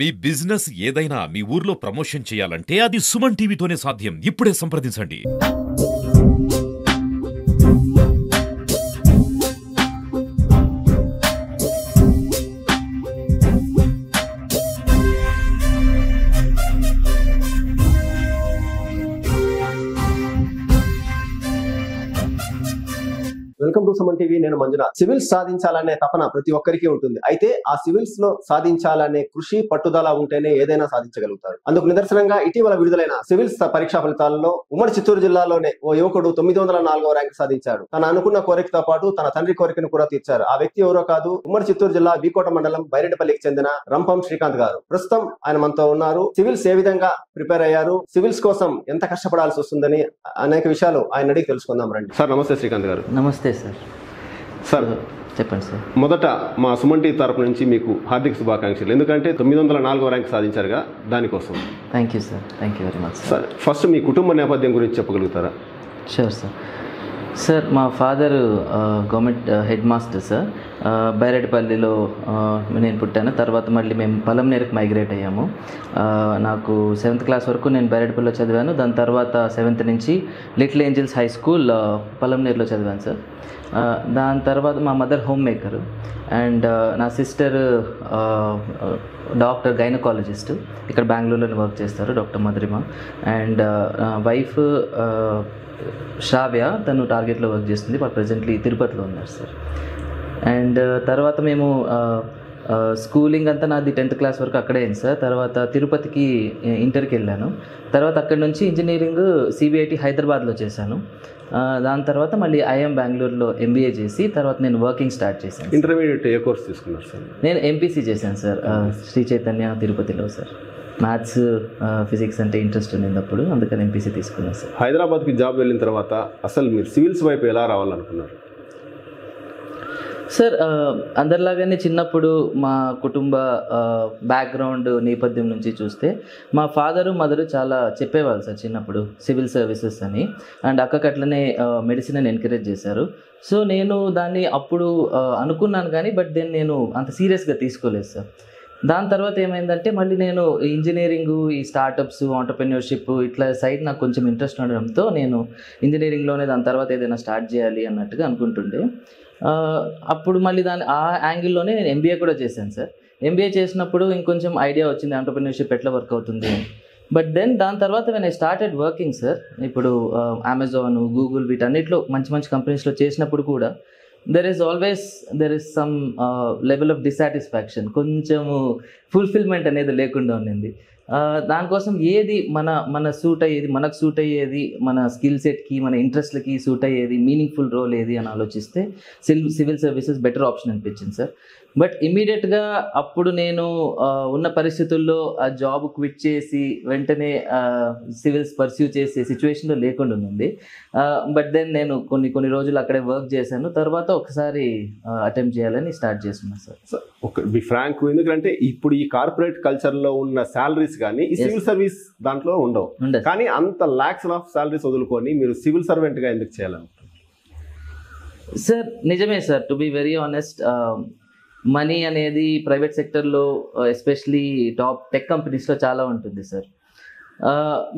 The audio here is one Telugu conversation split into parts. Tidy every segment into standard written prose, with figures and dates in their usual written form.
మీ బిజినెస్ ఏదైనా మీ ఊర్లో ప్రమోషన్ చేయాలంటే అది సుమన్ టీవీతోనే సాధ్యం. ఇప్పుడే సంప్రదించండి. Welcome to Suman TV. నేను మంజునాథ్. సివిల్స్ సాధించాలనే తపన ప్రతి ఒక్కరికి ఉంటుంది. అయితే ఆ సివిల్స్ లో సాధించాలనే కృషి పట్టుదల ఉంటేనే ఏదైనా సాధించగలుగుతారు. అందుకు నిదర్శనంగా ఇటీవల విడుదలైన సివిల్స్ పరీక్షా ఫలితాలలో ఉమ్మడి చిత్తూరు జిల్లాలోనే ఓ యువకుడు 904వ ర్యాంక్ సాధించాడు. తన అనుకున్న కోరికతో పాటు తన తండ్రి కోరికను కూడా తీర్చారు. ఆ వ్యక్తి ఎవరో కాదు, ఉమ్మడి చిత్తూరు జిల్లా వీకోట మండలం బైరెడ్డిపల్లికి చెందిన రంపం శ్రీకాంత్ గారు. ప్రస్తుతం ఆయన మనతో ఉన్నారు. సివిల్స్ ఏ విధంగా ప్రిపేర్ అయ్యారు, సివిల్స్ కోసం ఎంత కష్టపడాల్సి వస్తుందని అనేక విషయాలు ఆయన అడిగి తెలుసుకుందాం రండి. సార్ నమస్తే శ్రీకాంత్ గారు. నమస్తే సార్. సార్ చెప్పండి సార్. మొదట మా సుమన్ టీవీ తరపు నుంచి మీకు హార్దిక శుభాకాంక్షలు. ఎందుకంటే 904వ ర్యాంక్ సాధించారుగా, దానికోసం. Thank you sir. Thank you very much sir. First మీ కుటుంబ నేపథ్యం గురించి చెప్పగలుగుతారా? Sure sir. సార్ మా father government headmaster sir. బైరెడ్డిపల్లిలో నేను పుట్టాను. తర్వాత మళ్ళీ మేము పలంనేరుకు మైగ్రేట్ అయ్యాము. నాకు 7th క్లాస్ వరకు నేను బైరెడ్డిపల్లిలో చదివాను. దాని తర్వాత 7th నుంచి లిటిల్ ఏంజల్స్ హై స్కూల్ పలంనేరులో చదివాను సార్. దాని తర్వాత మా మదర్ హోమ్ మేకరు అండ్ నా సిస్టర్ డాక్టర్ గైనకాలజిస్ట్, ఇక్కడ బెంగళూరులో వర్క్ చేస్తారు, డాక్టర్ మధురిమ. అండ్ వైఫ్ శ్రావ్య, తను టార్గెట్లో వర్క్ చేస్తుంది, వాళ్ళు ప్రజెంట్లీ తిరుపతిలో ఉన్నారు సార్. అండ్ తర్వాత మేము స్కూలింగ్ అంతా నాది 10th క్లాస్ వరకు అక్కడే అయింది సార్. తర్వాత తిరుపతికి ఇంటర్కి వెళ్ళాను. తర్వాత అక్కడి నుంచి ఇంజనీరింగ్ సిబిఐటి హైదరాబాద్లో చేశాను. దాని తర్వాత మళ్ళీ ఐఎం బెంగళూరులో ఎంబీఏ చేసి తర్వాత నేను వర్కింగ్ స్టార్ట్ చేశాను. ఇంటర్మీడియట్ ఏ కోర్స్ తీసుకున్నారు సార్? నేను ఎంపీసీ చేశాను సార్, శ్రీ చైతన్య తిరుపతిలో సార్. మ్యాథ్స్ ఫిజిక్స్ అంటే ఇంట్రెస్ట్ ఉంది అప్పుడు, అందుకని ఎంపీసీ తీసుకున్నాను సార్. హైదరాబాద్కి జాబ్ వెళ్ళిన తర్వాత అసలు మీరు సివిల్స్ వైపు ఎలా రావాలనుకున్నారు? సార్ అందరిలాగానే చిన్నప్పుడు మా కుటుంబ బ్యాక్గ్రౌండ్ నేపథ్యం నుంచి చూస్తే మా ఫాదరు మదరు చాలా చెప్పేవాళ్ళు సార్ చిన్నప్పుడు సివిల్ సర్వీసెస్ అని. అండ్ అక్కకి అట్లనే మెడిసిన్ అని ఎంకరేజ్ చేశారు. సో నేను దాన్ని అప్పుడు అనుకున్నాను కానీ బట్ దెన్ నేను అంత సీరియస్గా తీసుకోలేదు సార్. దాని తర్వాత ఏమైందంటే మళ్ళీ నేను ఇంజనీరింగు, ఈ స్టార్టప్స్, ఆంటర్ప్రెన్యూర్షిప్ ఇట్లా సైడ్ నాకు కొంచెం ఇంట్రెస్ట్ ఉండడంతో నేను ఇంజనీరింగ్లోనే దాని తర్వాత ఏదైనా స్టార్ట్ చేయాలి అన్నట్టుగా అనుకుంటుండే. అప్పుడు మళ్ళీ ఆ యాంగిల్లోనే నేను ఎంబీఏ కూడా చేశాను సార్. ఎంబీఏ చేసినప్పుడు ఇంకొంచెం ఐడియా వచ్చింది ఆంటర్ప్రెన్యూర్షిప్ ఎట్లా వర్క్ అవుతుంది. బట్ దెన్ దాని తర్వాత when I started working sir, ఇప్పుడు అమెజాన్, గూగుల్ వీటన్నిటిలో మంచి మంచి కంపెనీస్లో చేసినప్పుడు కూడా there is some level of dissatisfaction, కొంచెము ఫుల్ఫిల్మెంట్ అనేది లేకుండా ఉండింది. దానికోసం ఏది మన సూట్ అయ్యేది, మనకు సూట్ అయ్యేది, మన స్కిల్ సెట్కి, మన ఇంట్రెస్ట్లకి సూట్ అయ్యేది, మీనింగ్ఫుల్ రోల్ ఏది అని ఆలోచిస్తే సివిల్ సర్వీసెస్ బెటర్ ఆప్షన్ అనిపించింది సార్. బట్ ఇమీడియట్గా అప్పుడు నేను ఉన్న పరిస్థితుల్లో ఆ జాబ్ క్విట్ చేసి వెంటనే సివిల్స్ పర్స్యూ చేసే సిచ్యువేషన్లో లేకుండా ఉంది. బట్ దెన్ నేను కొన్ని రోజులు అక్కడే వర్క్ చేశాను. తర్వాత ఒకసారి అటెంప్ట్ చేయాలని స్టార్ట్ చేస్తున్నాను సార్. బి ఫ్రాంక్, ఎందుకంటే ఇప్పుడు ఈ కార్పొరేట్ కల్చర్లో ఉన్న శాలరీస్ కానీ ఈ సివిల్ సర్వీస్ దాంట్లో ఉండవు. కానీ అంత లాక్స్ ఆఫ్ శాలరీస్ వదులుకొని మీరు సివిల్ సర్వెంట్గా ఎందుకు చేయాలనుకుంటున్నారు సార్? నిజమే sir, to be very honest, money అనేది ప్రైవేట్ సెక్టర్లో ఎస్పెషలీ టాప్ టెక్ కంపెనీస్లో చాలా ఉంటుంది sir.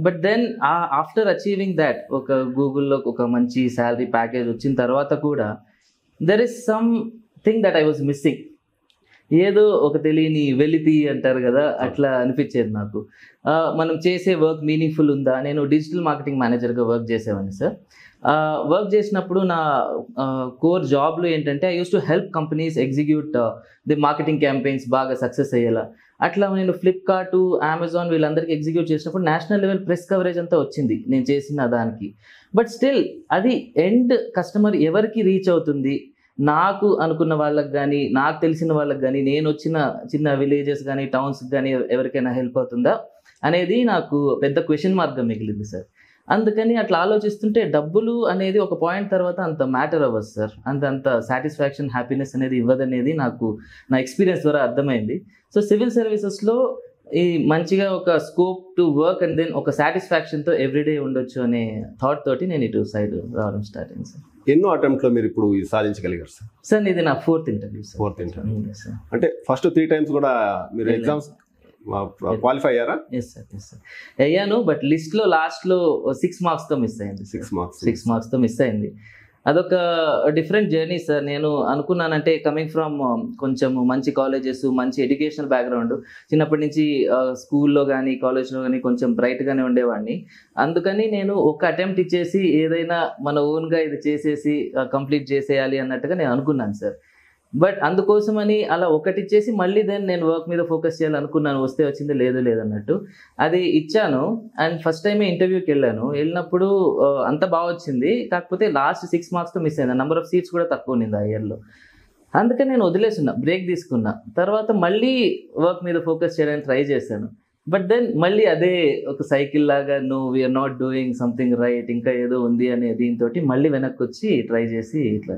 But then after achieving that, ఒక గూగుల్లో ఒక మంచి శాలరీ ప్యాకేజ్ వచ్చిన తర్వాత కూడా there is something that I was missing. ఏదో ఒక తెలియని వెలితి అంటారు కదా, అట్లా అనిపించేది నాకు. మనం చేసే వర్క్ మీనింగ్ఫుల్ ఉందా? నేను డిజిటల్ మార్కెటింగ్ మేనేజర్గా వర్క్ చేసేవాడిని సార్. వర్క్ చేసినప్పుడు నా కోర్ జాబ్లో ఏంటంటే I use to help companies execute the marketing campaigns బాగా సక్సెస్ అయ్యేలా. అట్లా నేను ఫ్లిప్కార్ట్, అమెజాన్ వీళ్ళందరికీ ఎగ్జిక్యూట్ చేసినప్పుడు నేషనల్ లెవెల్ ప్రెస్ కవరేజ్ అంతా వచ్చింది నేను చేసిన దానికి. బట్ స్టిల్ అది ఎండ్ కస్టమర్ ఎవరికి రీచ్ అవుతుంది, నాకు అనుకున్న వాళ్ళకి కానీ, నాకు తెలిసిన వాళ్ళకి కానీ, నేను వచ్చిన చిన్న విలేజెస్ కానీ టౌన్స్కి కానీ ఎవరికైనా హెల్ప్ అవుతుందా అనేది నాకు పెద్ద క్వశ్చన్ మార్క్గా మిగిలింది సార్. అందుకని అట్లా ఆలోచిస్తుంటే డబ్బులు అనేది ఒక పాయింట్ తర్వాత అంత మ్యాటర్ అవ్వదు సార్, అంత సాటిస్ఫాక్షన్, హ్యాపీనెస్ అనేది ఇవ్వదనేది నాకు నా ఎక్స్పీరియన్స్ ద్వారా అర్థమైంది. సో సివిల్ సర్వీసెస్లో ఈ మంచిగా ఒక scope to work and then ఒక సాటిస్ఫాక్షన్తో ఎవ్రీడే ఉండొచ్చు అనే థాట్ తోటి నేను ఇటు సైడ్ రావడం స్టార్ట్ అయింది సార్. ఎన్నో అటెంప్ట్లో మీరు ఇప్పుడు సాధించగలిగారు సార్? సార్ ఇది నా 4th interview sir. 4th interview అంటే ఫస్ట్ 3 times కూడా మీరు ఎగ్జామ్స్ క్వాలిఫై అయ్యారా? ఎస్ సార్ అయ్యాను, బట్ లిస్ట్లో లాస్ట్లో 6 మార్క్స్తో మిస్ అయింది. 6 మార్క్స్తో మిస్ అయింది. అదొక డిఫరెంట్ జర్నీ సార్. నేను అనుకున్నానంటే కమింగ్ ఫ్రమ్ కొంచెం మంచి కాలేజెస్, మంచి ఎడ్యుకేషనల్ బ్యాక్గ్రౌండ్, చిన్నప్పటి నుంచి స్కూల్లో కానీ కాలేజ్లో కానీ కొంచెం బ్రైట్గానే ఉండేవాడిని. అందుకని నేను ఒక అటెంప్ట్ ఇచ్చేసి ఏదైనా మన ఓన్గా ఇది చేసేసి కంప్లీట్ చేసేయాలి అన్నట్టుగా నేను అనుకున్నాను సార్. బట్ అందుకోసమని అలా ఒకటి ఇచ్చేసి మళ్ళీ దెన్ నేను వర్క్ మీద ఫోకస్ చేయాలనుకున్నాను. వస్తే వచ్చింది, లేదన్నట్టు అది ఇచ్చాను. అండ్ ఫస్ట్ టైమే ఇంటర్వ్యూకి వెళ్ళినప్పుడు అంత బాగా వచ్చింది. కాకపోతే లాస్ట్ 6 మార్క్స్తో మిస్ అయింది. నెంబర్ ఆఫ్ సీట్స్ కూడా తక్కువ ఉన్నింది ఆ ఇయర్లో. అందుకని నేను వదిలేస్తున్నా, బ్రేక్ తీసుకున్నా. తర్వాత మళ్ళీ వర్క్ మీద ఫోకస్ చేయడానికి ట్రై చేశాను. బట్ దెన్ మళ్ళీ అదే ఒక సైకిల్ లాగా we are not doing something right, ఇంకా ఏదో ఉంది అనే దీంతో మళ్ళీ వెనక్కి వచ్చి ట్రై చేసి ఇట్లా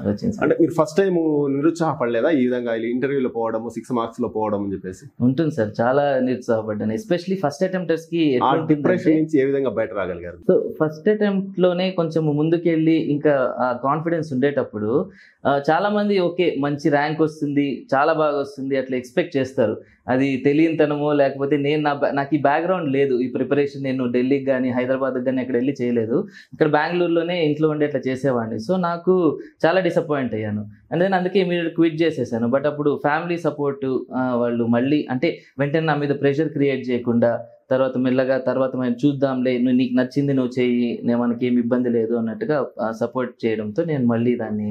వచ్చింది. అంటే మీరు ఫస్ట్ టైం నిరుత్సాహపడలేదా ఈ విధంగా ఇంటర్వ్యూలో పోవడం, 6 మార్క్స్ లో పోవడం అని చెప్పేసి? ఉంటుంది సార్, చాలా నిరుత్సాహపడ్డాను. ఎస్పెషల్లీ ఫస్ట్ అటెంప్టర్స్ కి డిప్రెషన్ నుంచి ఏ విధంగా బయట రాగలిగారు? సో ఫస్ట్ అటెంప్ట్ లోనే కొంచెం ముందుకెళ్ళి ఇంకా కాన్ఫిడెన్స్ ఉండేటప్పుడు చాలా మంది ఓకే మంచి ర్యాంక్ వస్తుంది, చాలా బాగా వస్తుంది అట్లా ఎక్స్పెక్ట్ చేస్తారు. అది తెలియనితనమో లేకపోతే నాకు ఈ బ్యాక్గ్రౌండ్ లేదు, ఈ ప్రిపరేషన్ నేను ఢిల్లీకి కానీ హైదరాబాద్కి కానీ అక్కడ వెళ్ళి చేయలేదు. ఇక్కడ బెంగళూరులోనే ఇంట్లో ఉండి అట్లా చేసేవాడిని. సో నాకు చాలా డిసప్పాయింట్ అయ్యాను. అండ్ దెన్ అందుకే ఇమీడియట్ క్విట్ చేసేసాను. బట్ అప్పుడు ఫ్యామిలీ సపోర్ట్, వాళ్ళు మళ్ళీ అంటే వెంటనే నా మీద ప్రెషర్ క్రియేట్ చేయకుండా తర్వాత మెల్లగా తర్వాత మేము చూద్దాంలే, నీకు నచ్చింది నువ్వు చెయ్యి, మనకి ఏమి ఇబ్బంది లేదు అన్నట్టుగా సపోర్ట్ చేయడంతో నేను మళ్ళీ దాన్ని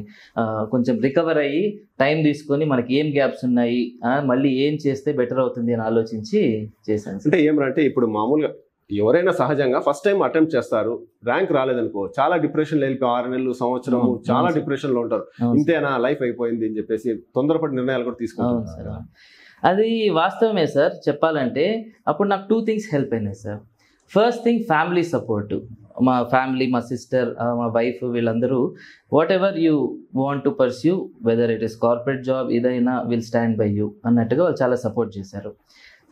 కొంచెం రికవర్ అయ్యి టైం తీసుకొని మనకి ఏం గ్యాప్స్ ఉన్నాయి, మళ్ళీ ఏం చేస్తే బెటర్ అవుతుంది అని ఆలోచించి చేశాను. అంటే ఏమంటే ఇప్పుడు మామూలుగా ఎవరైనా సహజంగా ఫస్ట్ టైం అటెంప్ట్ చేస్తారు, ర్యాంక్ రాలేదనుకో చాలా డిప్రెషన్ వెళ్ళిపోయి 6 నెలలు సంవత్సరం చాలా డిప్రెషన్ లో ఉంటారు. ఇంతేనా లైఫ్ అయిపోయింది అని చెప్పేసి తొందరపడి నిర్ణయాలు కూడా తీసుకుంటారు. అది వాస్తవమే సార్. చెప్పాలంటే అప్పుడు నాకు 2 థింగ్స్ హెల్ప్ అయినాయి sir. First thing family support. మా ఫ్యామిలీ, మా సిస్టర్, మా వైఫ్, వీళ్ళందరూ what ever you want to pursue, whether it is corporate job, ఏదైనా విల్ స్టాండ్ బై యూ అన్నట్టుగా వాళ్ళు చాలా సపోర్ట్ చేశారు.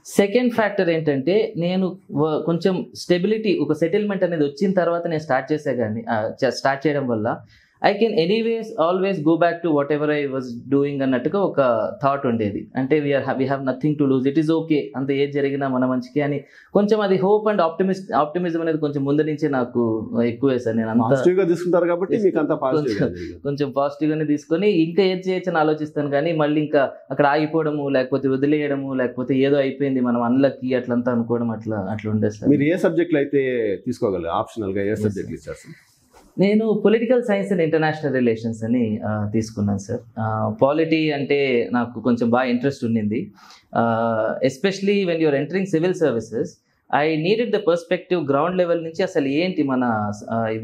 సెకండ్ ఫ్యాక్టర్ ఏంటంటే నేను కొంచెం స్టెబిలిటీ, ఒక సెటిల్మెంట్ అనేది వచ్చిన తర్వాత నేను స్టార్ట్ చేయడం వల్ల I can anyways always go back to what ever I was doing అన్నట్టుగా ఒక థాట్ ఉండేది. అంటే we have nothing to lose, it is okay, అంత ఏది జరిగినా మన మంచికి అని కొంచెం అది హోప్ అండ్ ఆప్టిమిజం అనేది కొంచెం ముందు నుంచే నాకు ఎక్కువే సార్. నేను అంత తీసుకుంటారు కాబట్టి కొంచెం పాజిటివ్గానే తీసుకొని ఇంకా ఏది చేయొచ్చని ఆలోచిస్తాను. కానీ మళ్ళీ ఇంకా అక్కడ ఆగిపోవడము, లేకపోతే వదిలేయడము, లేకపోతే ఏదో అయిపోయింది మనం అన్లక్కీ అట్లంతా అనుకోవడం అట్లా ఉండేది సార్. మీరు ఏ సబ్జెక్టులు అయితే తీసుకోగలరు? ఆప్షనల్గా ఏ సబ్జెక్టులు ఇచ్చారు? నేను political science and international relations అని తీసుకున్నాను సార్. పాలిటీ అంటే నాకు కొంచెం బాగా ఇంట్రెస్ట్ ఉండింది. Especially when you are entering civil services, I needed the perspective ground level నుంచి అసలు ఏంటి మన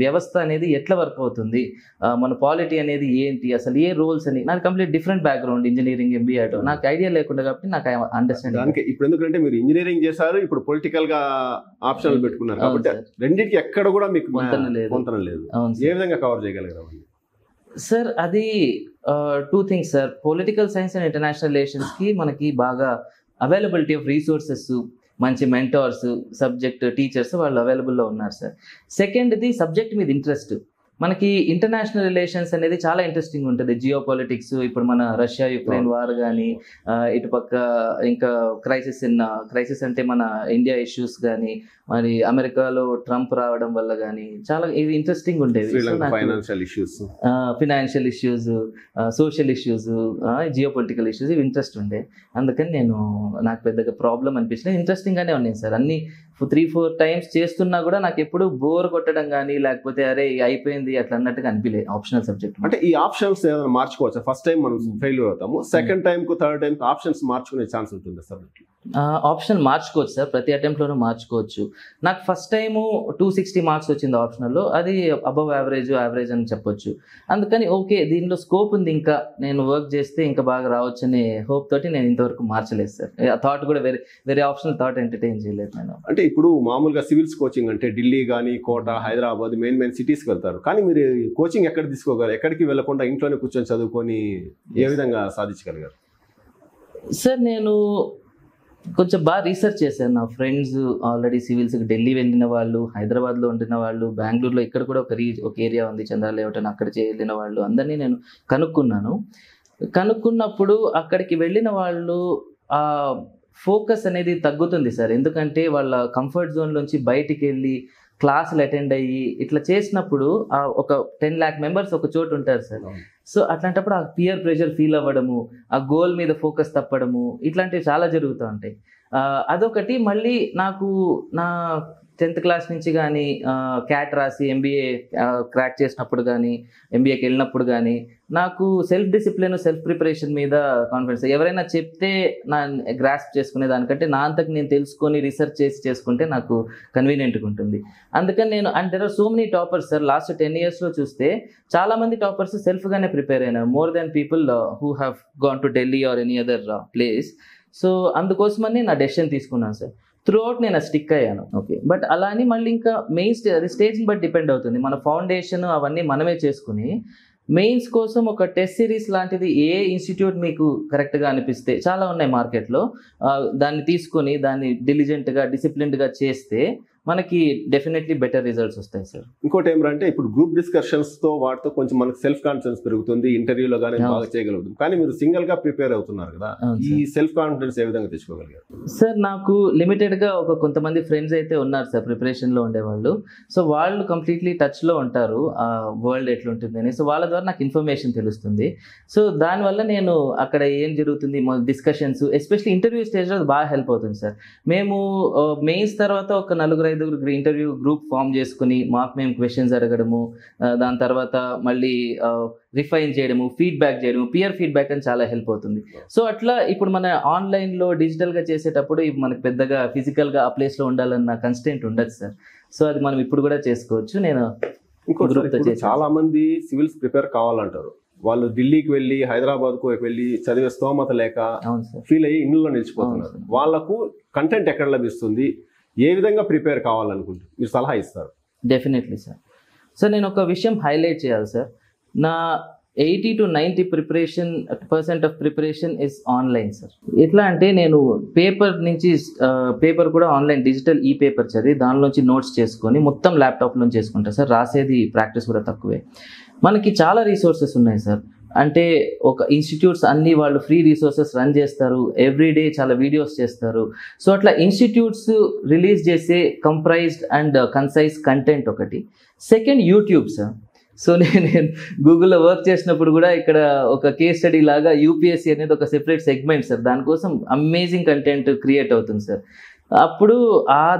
వ్యవస్థ అనేది ఎట్లా వర్క్ అవుతుంది, మన పాలిటీ అనేది ఏంటి, అసలు ఏ రోల్స్ అని. నాకు complete different background, engineering, MBA, నాకు ఐడియా లేకుండా కాబట్టి నాకు అండర్స్టాండింగ్. ఇప్పుడు ఎందుకంటే మీరు ఇంజనీరింగ్ చేశారు, ఇప్పుడు పొలిటికల్ గా ఆప్షనల్ పెట్టుకున్నారు కాబట్టి రెండింటికి ఎక్కడ కూడా మీకు పొంతన లేదు. ఏ విధంగా కవర్ చేయగలిగారు సార్? అది 2 things sir. Political science and international రిలేషన్స్కి మనకి బాగా అవైలబిలిటీ ఆఫ్ రీసోర్సెస్, మంచి మెంటర్స్, సబ్జెక్ట్ టీచర్స్ వాళ్ళు అవైలబుల్లో ఉన్నారు సార్. సెకండ్ది సబ్జెక్ట్ మీద ఇంట్రెస్ట్. మనకి ఇంటర్నేషనల్ రిలేషన్స్ అనేది చాలా ఇంట్రెస్టింగ్ ఉంటుంది. జియో పాలిటిక్స్, ఇప్పుడు మన రష్యా యుక్రెయిన్ వార్ కానీ, ఇటుపక్క ఇంకా క్రైసిస్ అంటే మన ఇండియా ఇష్యూస్ కానీ, మరి అమెరికాలో ట్రంప్ రావడం వల్ల కానీ చాలా ఇవి ఇంట్రెస్టింగ్ ఉండేవి. Financial issues, social issues, geo political issues, ఇవి ఇంట్రెస్ట్ ఉండే. అందుకని నాకు పెద్దగా ప్రాబ్లం అనిపించలేదు, ఇంట్రెస్టింగ్గానే ఉన్నాయి సార్. అన్ని 3-4 టైమ్స్ చేస్తున్నా కూడా నాకు ఎప్పుడు బోర్ కొట్టడం కానీ లేకపోతే అరే అయిపోయింది అట్లా అన్నట్టుగా అనిపించలేదు. ఆప్షనల్ సబ్జెక్ట్ అంటే ఈ ఆప్షన్స్ ఏమైనా మార్చుకోవచ్చు? ఫస్ట్ టైం మనం ఫెయిల్యూర్ అవుతాము, సెకండ్ టైం కు థర్డ్ టైం ఆప్షన్స్ మార్చుకునే ఛాన్స్ ఉంటుంది సబ్జెక్ట్? ఆప్షన్ మార్చుకోవచ్చు సార్, ప్రతి అటెంప్ట్లోనూ మార్చుకోవచ్చు. నాకు ఫస్ట్ టైము 260 మార్క్స్ వచ్చింది ఆప్షనల్లో, అది అబవ్ యావరేజ్ అని చెప్పొచ్చు. అందుకని ఓకే దీనిలో స్కోప్ ఉంది, ఇంకా నేను వర్క్ చేస్తే ఇంకా బాగా రావచ్చు అనే హోప్ తోటి నేను ఇంతవరకు మార్చలేదు సార్. ఆ థాట్ కూడా వేరే ఆప్షనల్ థాట్ ఎంటర్టైన్ చేయలేదు నేను. అంటే ఇప్పుడు మామూలుగా సివిల్స్ కోచింగ్ అంటే ఢిల్లీ కానీ, కోట, హైదరాబాద్ మెయిన్ సిటీస్కి వెళ్తారు. కానీ మీరు కోచింగ్ ఎక్కడ తీసుకోగలరు? ఎక్కడికి వెళ్లకుండా ఇంట్లోనే కూర్చొని చదువుకొని ఏ విధంగా సాధించగలిగారు? సార్ నేను కొంచెం బాగా రీసెర్చ్ చేశాను. నా ఫ్రెండ్స్ ఆల్రెడీ సివిల్స్కి ఢిల్లీ వెళ్ళిన వాళ్ళు, హైదరాబాద్లో ఉంటున్న వాళ్ళు, బెంగళూరులో ఇక్కడ కూడా ఒక ఏరియా ఉంది చంద్ర లేఅవుట్ అని, అక్కడ వెళ్ళిన వాళ్ళు అందరినీ నేను కనుక్కున్నప్పుడు అక్కడికి వెళ్ళిన వాళ్ళు ఫోకస్ అనేది తగ్గుతుంది సార్. ఎందుకంటే వాళ్ళ కంఫర్ట్ జోన్ నుంచి బయటికి వెళ్ళి క్లాసులు అటెండ్ అయ్యి ఇట్లా చేసినప్పుడు ఒక 10 lakh మెంబర్స్ ఒక చోటు ఉంటారు సార్. సో అట్లాంటప్పుడు ఆ పియర్ ప్రెషర్ ఫీల్ అవ్వడము, ఆ గోల్ మీద ఫోకస్ తప్పడము, ఇట్లాంటివి చాలా జరుగుతూ ఉంటాయి. అదొకటి. మళ్ళీ నాకు నా 10th క్లాస్ నుంచి కానీ క్యాట్ రాసి ఎంబీఏ క్రాక్ చేసినప్పుడు కానీ, ఎంబీఏకి వెళ్ళినప్పుడు కానీ నాకు సెల్ఫ్ డిసిప్లిన్, సెల్ఫ్ ప్రిపరేషన్ మీద కాన్ఫిడెన్స్. ఎవరైనా చెప్తే నా గ్రాస్ప్ చేసుకునే దానికంటే నా అంతకు నేను తెలుసుకొని రీసెర్చ్ చేసి చేసుకుంటే నాకు కన్వీనియంట్గా ఉంటుంది. అందుకని నేను, and there are so many toppers sir. Last 10 yearsలో చూస్తే చాలామంది టాపర్స్ సెల్ఫ్గానే ప్రిపేర్ అయినారు, more than people who have gone to Delhi or any other place. So అందుకోసమని నా డెసిషన్ తీసుకున్నాను సార్. త్రూ అవుట్ నేను స్టిక్ అయ్యాను. ఓకే, బట్ అలా అని మళ్ళీ ఇంకా మెయిన్ స్టేజ్ని బట్టి డిపెండ్ అవుతుంది. మన ఫౌండేషన్ అవన్నీ మనమే చేసుకుని మెయిన్స్ కోసం ఒక టెస్ట్ సిరీస్ లాంటిది ఏ ఇన్స్టిట్యూట్ మీకు కరెక్ట్గా అనిపిస్తే, చాలా ఉన్నాయి మార్కెట్లో, దాన్ని తీసుకొని దాన్ని డిలిజెంట్గా డిసిప్లిన్డ్గా చేస్తే మనకి డెఫినెట్లీ బెటర్ రిజల్ట్స్ వస్తాయి సార్. ఇంకోటి ఏమంటే ఇప్పుడు గ్రూప్ డిస్కషన్స్ తో వాటితో కొంచెం మనకు సెల్ఫ్ కాన్ఫిడెన్స్ పెరుగుతుంది, ఇంటర్వ్యూలో కానీ బాగా చేయగలుగుతుంది. కానీ మీరు సింగిల్ గా ప్రిపేర్ అవుతున్నారు కదా, ఈ సెల్ఫ్ కాన్ఫిడెన్స్ ఏ విధంగా తెచ్చుకోగలిగారు? సార్ నాకు లిమిటెడ్ గా కొంతమంది ఫ్రెండ్స్ అయితే ఉన్నారు సార్ ప్రిపరేషన్ లో ఉండేవాళ్ళు. సో వాళ్ళు కంప్లీట్లీ టచ్ లో ఉంటారు ఆ వరల్డ్ ఎట్లుంటుందని. సో వాళ్ళ ద్వారా నాకు ఇన్ఫర్మేషన్ తెలుస్తుంది. సో దానివల్ల నేను అక్కడ ఏం జరుగుతుంది డిస్కషన్స్, ఎస్పెషల్లీ ఇంటర్వ్యూ స్టేజ్లో బాగా హెల్ప్ అవుతుంది సార్. మేము మెయిన్స్ తర్వాత ఒక 4-5 ఇంటర్వ్యూ గ్రూప్ ఫామ్ చేసుకుని మాకు మేము క్వశ్చన్స్ అడగడము, దాని తర్వాత మళ్ళీ రిఫైన్ చేయడము, ఫీడ్బ్యాక్ చేయడము, పియర్ ఫీడ్బ్యాక్ అని చాలా హెల్ప్ అవుతుంది. సో అట్లా ఇప్పుడు మన ఆన్లైన్లో డిజిటల్గా చేసేటప్పుడు మనకు పెద్దగా ఫిజికల్గా ఆ ప్లేస్లో ఉండాలన్న కన్స్టెంట్ ఉండదు సార్. సో అది మనం ఇప్పుడు కూడా చేసుకోవచ్చు. నేను ఇంకోటి, చాలా మంది సివిల్స్ ప్రిపేర్ కావాలంటారు, వాళ్ళు ఢిల్లీకి వెళ్ళి హైదరాబాద్కు వెళ్ళి చదివే స్తోమత లేక ఫీల్ అయ్యి ఇంట్లో నిలిచిపోతున్నారు. వాళ్ళకు కంటెంట్ ఎక్కడ లభిస్తుంది, ఏ విధంగా ప్రిపేర్ కావాలనుకుంటే మీరు సలహా ఇస్తారు? Definitely sir. సో నేను ఒక విషయం హైలైట్ చేయాలి సార్. నా 80 to 90% of preparation is online sir. ఎట్లా అంటే నేను పేపర్ కూడా ఆన్లైన్ డిజిటల్ పేపర్ చదివి దానిలోంచి నోట్స్ చేసుకొని మొత్తం ల్యాప్టాప్లో చేసుకుంటా సార్. రాసేది ప్రాక్టీస్ కూడా తక్కువే. మనకి చాలా రీసోర్సెస్ ఉన్నాయి సార్. అంటే ఒక ఇన్స్టిట్యూట్స్ అన్ని వాళ్ళు ఫ్రీ రిసోర్సెస్ రన్ చేస్తారు, ఎవ్రీడే చాలా వీడియోస్ చేస్తారు. సో అట్లా ఇన్స్టిట్యూట్స్ రిలీజ్ చేసే కంప్రైజ్డ్ అండ్ కన్సైజ్ కంటెంట్ ఒకటి. Second, YouTube sir. సో నేను గూగుల్లో వర్క్ చేసినప్పుడు కూడా ఇక్కడ ఒక కేస్ స్టడీ లాగా యూపీఎస్సీ అనేది ఒక సెపరేట్ సెగ్మెంట్ సార్. దానికోసం అమేజింగ్ కంటెంట్ క్రియేట్ అవుతుంది సార్. అప్పుడు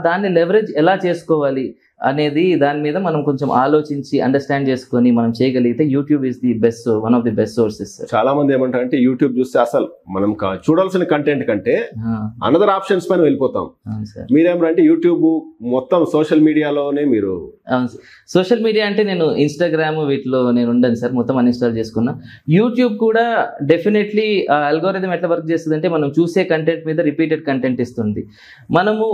దాన్ని లెవరేజ్ ఎలా చేసుకోవాలి అనేది దాని మీద మనం కొంచెం ఆలోచించి అండర్స్టాండ్ చేసుకొని మనం చేయగలిగితే YouTube is the best, one of the best sources. చాలా మంది ఏమంటారంటే యూట్యూబ్ చూస్తే అసలు మనం చూడాల్సిన కంటెంట్ కంటే అనదర్ ఆప్షన్స్ పైన వెళ్ళిపోతాం. మీరేమంటే యూట్యూబ్ మొత్తం సోషల్ మీడియాలోనే మీరు? సోషల్ మీడియా అంటే నేను ఇన్స్టాగ్రామ్ వీటిలో నేను ఉండను సార్, మొత్తం అన్ఇన్స్టాల్ చేసుకున్నా. యూట్యూబ్ కూడా డెఫినెట్లీ అల్గోరిథం ఎట్లా వర్క్ చేస్తుంది అంటే మనం చూసే కంటెంట్ మీద రిపీటెడ్ కంటెంట్ ఇస్తుంది. మనము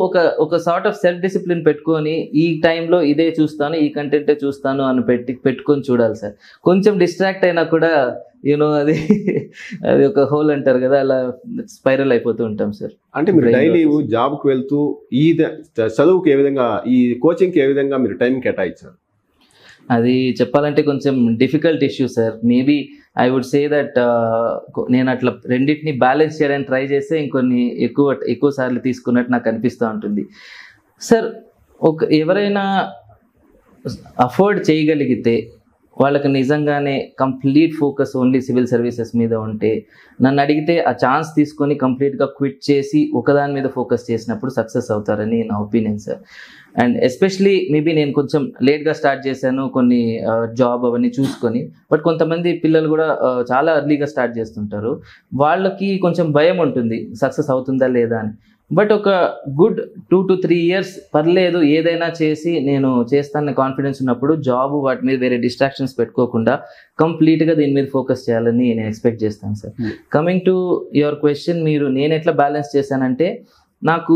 ఒక సార్ట్ ఆఫ్ సెల్ఫ్ డిసిప్లిన్ పెట్టుకొని ఈ టైంలో ఇదే చూస్తాను, ఈ కంటెంటే చూస్తాను అని పెట్టుకొని చూడాలి సార్. కొంచెం డిస్ట్రాక్ట్ అయినా కూడా అది ఒక హోల్ అంటారు కదా, అలా స్పైరల్ అయిపోతూ ఉంటాం సార్. అంటే మీరు డైలీ జాబ్కి వెళ్తూ ఈ చదువుకి ఏ విధంగా, ఈ కోచింగ్కి ఏ విధంగా మీరు టైం కేటాయించారు? అది చెప్పాలంటే కొంచెం difficult issue sir. Maybe I would say that నేను అట్లా రెండింటిని బ్యాలెన్స్ చేయడానికి ట్రై చేస్తే ఇంకొన్ని ఎక్కువ సార్లు తీసుకున్నట్టు నాకు అనిపిస్తూ ఉంటుంది సార్. ఎవరైనా అఫోర్డ్ చేయగలిగితే వాళ్ళకి నిజంగానే complete focus only civil services మీద ఉంటే, నన్ను అడిగితే ఆ ఛాన్స్ తీసుకొని కంప్లీట్గా క్విట్ చేసి ఒకదాని మీద ఫోకస్ చేసినప్పుడు సక్సెస్ అవుతారని నా opinion sir. And especially maybe నేను కొంచెం లేట్గా స్టార్ట్ చేశాను కొన్ని జాబ్ అవన్నీ చూసుకొని, బట్ కొంతమంది పిల్లలు కూడా చాలా ఎర్లీగా స్టార్ట్ చేస్తుంటారు. వాళ్ళకి కొంచెం భయం ఉంటుంది సక్సెస్ అవుతుందా లేదా అని. బట్ ఒక గుడ్ 2 to 3 years పర్లేదు, ఏదైనా చేసి నేను చేస్తానని కాన్ఫిడెన్స్ ఉన్నప్పుడు జాబ్ వాటి మీద వేరే డిస్ట్రాక్షన్స్ పెట్టుకోకుండా కంప్లీట్గా దీని మీద ఫోకస్ చేయాలని నేను ఎక్స్పెక్ట్ చేస్తాను sir. Coming to your question, నేను ఎట్లా బ్యాలెన్స్ చేశానంటే, నాకు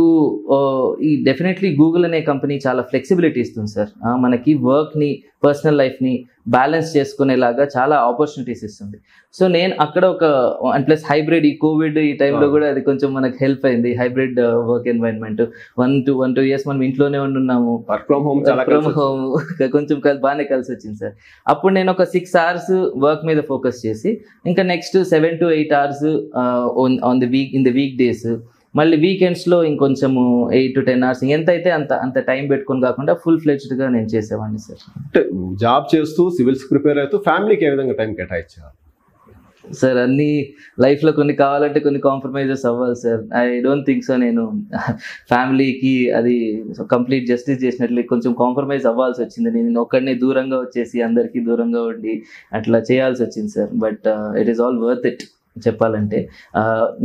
ఈ డెఫినెట్లీ గూగుల్ అనే కంపెనీ చాలా ఫ్లెక్సిబిలిటీ ఇస్తుంది సార్. మనకి వర్క్ని పర్సనల్ లైఫ్ని బ్యాలెన్స్ చేసుకునేలాగా చాలా ఆపర్చునిటీస్ ఇస్తుంది. సో నేను అక్కడ అండ్ ప్లస్ హైబ్రిడ్, ఈ కోవిడ్ ఈ టైంలో కూడా అది కొంచెం మనకు హెల్ప్ అయింది. హైబ్రిడ్ వర్క్ ఎన్వైరన్మెంట్ 1-2 years మనం ఇంట్లోనే ఉంటున్నాము, వర్క్ ఫ్రమ్ హోమ్ కొంచెం బాగానే కలిసి వచ్చింది సార్. అప్పుడు నేను ఒక 6 hours వర్క్ మీద ఫోకస్ చేసి ఇంకా next 7 to 8 hours in the week days మళ్ళీ వీకెండ్స్లో ఇంకొంచెము 8 to 10 hours ఎంత అయితే అంత టైం పెట్టుకొని కాకుండా ఫుల్ ఫ్లెడ్జ్డ్గా నేను చేసేవాడిని సార్. అంటే జాబ్ చేస్తూ సివిల్స్ ప్రిపేర్ అవుతూ ఫ్యామిలీకి ఏ విధంగా టైం కేటాయించారు? సార్ అన్ని లైఫ్లో కొన్ని కావాలంటే కొన్ని కాంప్రమైజెస్ అవ్వాలి sir. I don't think so నేను ఫ్యామిలీకి అది కంప్లీట్ జస్టిస్ చేసినట్లు కొంచెం కాంప్రమైజ్ అవ్వాల్సి వచ్చింది. నేను ఒక్కడిని దూరంగా వచ్చేసి అందరికీ దూరంగా ఉండి అట్లా చేయాల్సి వచ్చింది sir. But it is all worth it చెప్పాలంటే.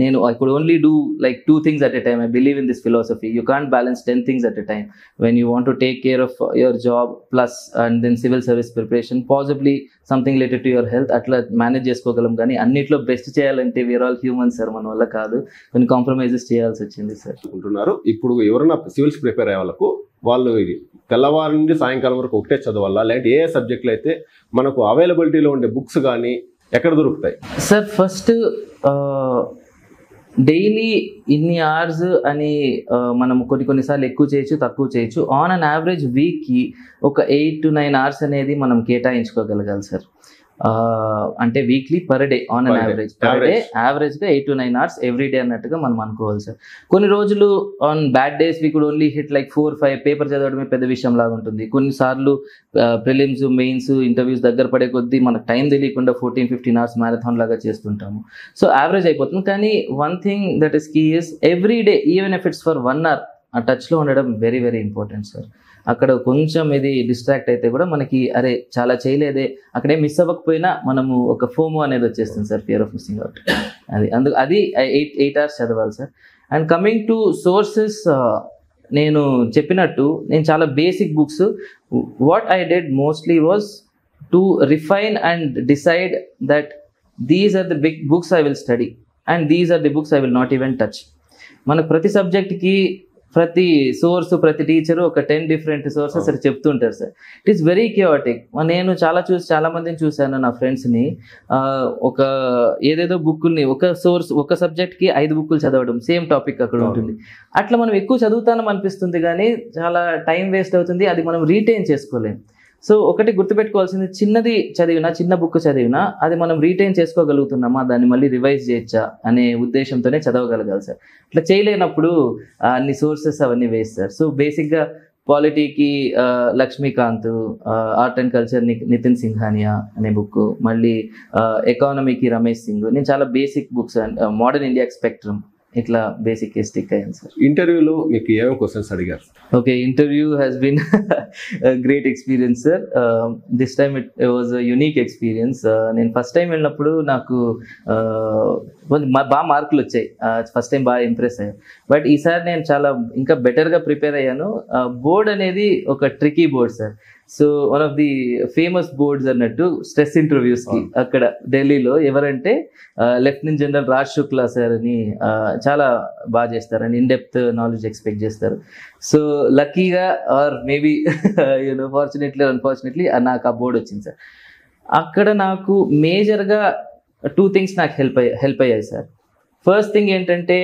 నేను I could only do like 2 things at a time. I believe in this philosophy. You can't balance 10 things at a time. When you want to take care of your job plus and then civil service preparation, possibly something related to your health, అట్లా మేనేజ్ చేసుకోగలం. కానీ అన్నిట్లో బెస్ట్ చేయాలంటే వీఆర్ ఆల్ హ్యూమన్స్ సార్, మన వల్ల కాదు. కొన్ని కాంప్రమైజెస్ చేయాల్సి వచ్చింది సార్. అనుకుంటున్నారు ఇప్పుడు ఎవరైనా సివిల్స్ ప్రిపేర్ అయ్యే వాళ్ళకు వాళ్ళు తెల్లవారు నుండి సాయంకాలం వరకు ఒకటే చదవాలా, లేదంటే ఏ సబ్జెక్టులు అయితే మనకు అవైలబిలిటీలో ఉండే బుక్స్ కానీ ఎక్కడ దొరుకుతాయి? సార్ ఫస్ట్ డైలీ ఇన్ని అవర్స్ అని మనం కొన్నిసార్లు ఎక్కువ చేయొచ్చు, తక్కువ చేయొచ్చు. ఆన్ అన్ యావరేజ్ వీక్కి ఒక 8 to 9 hours అనేది మనం కేటాయించుకోగలగాలి సార్. అంటే weekly per day on an average యావరేజ్గా 8 to 9 hours ఎవ్రీ డే అన్నట్టుగా మనం అనుకోవాలి సార్. కొన్ని రోజులు on bad days we could only hit like 4-5 paper చదవడమే పెద్ద విషయం లాగా ఉంటుంది. కొన్నిసార్లు ప్రిలిమ్స్, మెయిన్స్, ఇంటర్వ్యూస్ దగ్గర పడే కొద్దీ మనకు టైం తెలియకుండా 14-15 hours మ్యారథాన్ లాగా చేస్తుంటాము. సో యావరేజ్ అయిపోతుంది. కానీ one thing that is key is every day even if it's for 1 hour ఆ టచ్లో ఉండడం వెరీ వెరీ ఇంపార్టెంట్ సార్. అక్కడ కొంచెం ఇది డిస్ట్రాక్ట్ అయితే కూడా మనకి అరే చాలా చేయలేదే, అక్కడే మిస్ అవ్వకపోయినా మనము ఒక ఫోమో అనేది వచ్చేస్తుంది sir, fear of missing out. అది 8 hours చదవాలి సార్. అండ్ కమింగ్ టు సోర్సెస్, నేను చెప్పినట్టు నేను చాలా basic books, what I did mostly was to refine and decide that these are the big books I will study and these are the books I will not even touch. మనకు ప్రతి సబ్జెక్ట్కి ప్రతి సోర్స్, ప్రతి టీచరు ఒక 10 different సోర్సెస్ అని చెప్తుంటారు sir. It is very chaotic. నేను చాలా మందిని చూశాను, నా ఫ్రెండ్స్ని ఒక ఏదేదో బుక్కుల్ని ఒక సబ్జెక్ట్కి 5 బుక్కులు చదవడం, సేమ్ టాపిక్ అక్కడ ఉంటుంది. అట్లా మనం ఎక్కువ చదువుతానం అనిపిస్తుంది కానీ చాలా టైం వేస్ట్ అవుతుంది, అది మనం రీటైన్ చేసుకోలేం. సో ఒకటి గుర్తుపెట్టుకోవాల్సింది, చిన్న బుక్ చదివినా అది మనం రీటైన్ చేసుకోగలుగుతున్నామా, దాన్ని మళ్ళీ రివైజ్ చేయొచ్చా అనే ఉద్దేశంతోనే చదవగలగాలి సార్. ఇట్లా చేయలేనప్పుడు అన్ని సోర్సెస్ అవన్నీ వేస్ట్ సార్. సో బేసిక్గా పాలిటీకి Laxmikanth, art and culture Nitin Singhania అనే బుక్, మళ్ళీ ఎకానమీకి రమేష్ సింగ్. నేను చాలా basic books, modern India spectrum, ఇట్లా బేసిక్ స్టిక్ అయ్యాను సార్. ఇంటర్వ్యూలో మీకు ఏమేమి క్వశ్చన్స్ అడిగారు? Okay, interview has been great experience sir. This time it was a unique experience. నేను ఫస్ట్ టైం వెళ్ళినప్పుడు నాకు బాగా మార్కులు వచ్చాయి, ఫస్ట్ టైం బాగా ఇంప్రెస్ అయ్యాను. బట్ ఈసారి నేను చాలా ఇంకా బెటర్గా ప్రిపేర్ అయ్యాను. బోర్డ్ అనేది ఒక tricky board sir. So one of the famous boards అన్నట్టు స్ట్రెస్ ఇంటర్వ్యూస్కి అక్కడ ఢిల్లీలో ఎవరంటే lieutenant general Raj Shukla sir అని చాలా బాగా చేస్తారు and in depth knowledge expect చేస్తారు. సో లక్కీగా ఆర్ మేబీ ఫార్చునేట్లీ అన్ఫార్చునేట్లీ నాకు ఆ బోర్డు వచ్చింది సార్. అక్కడ నాకు మేజర్గా 2 things నాకు హెల్ప్ అయ్యాయి సార్. ఫస్ట్ థింగ్ ఏంటంటే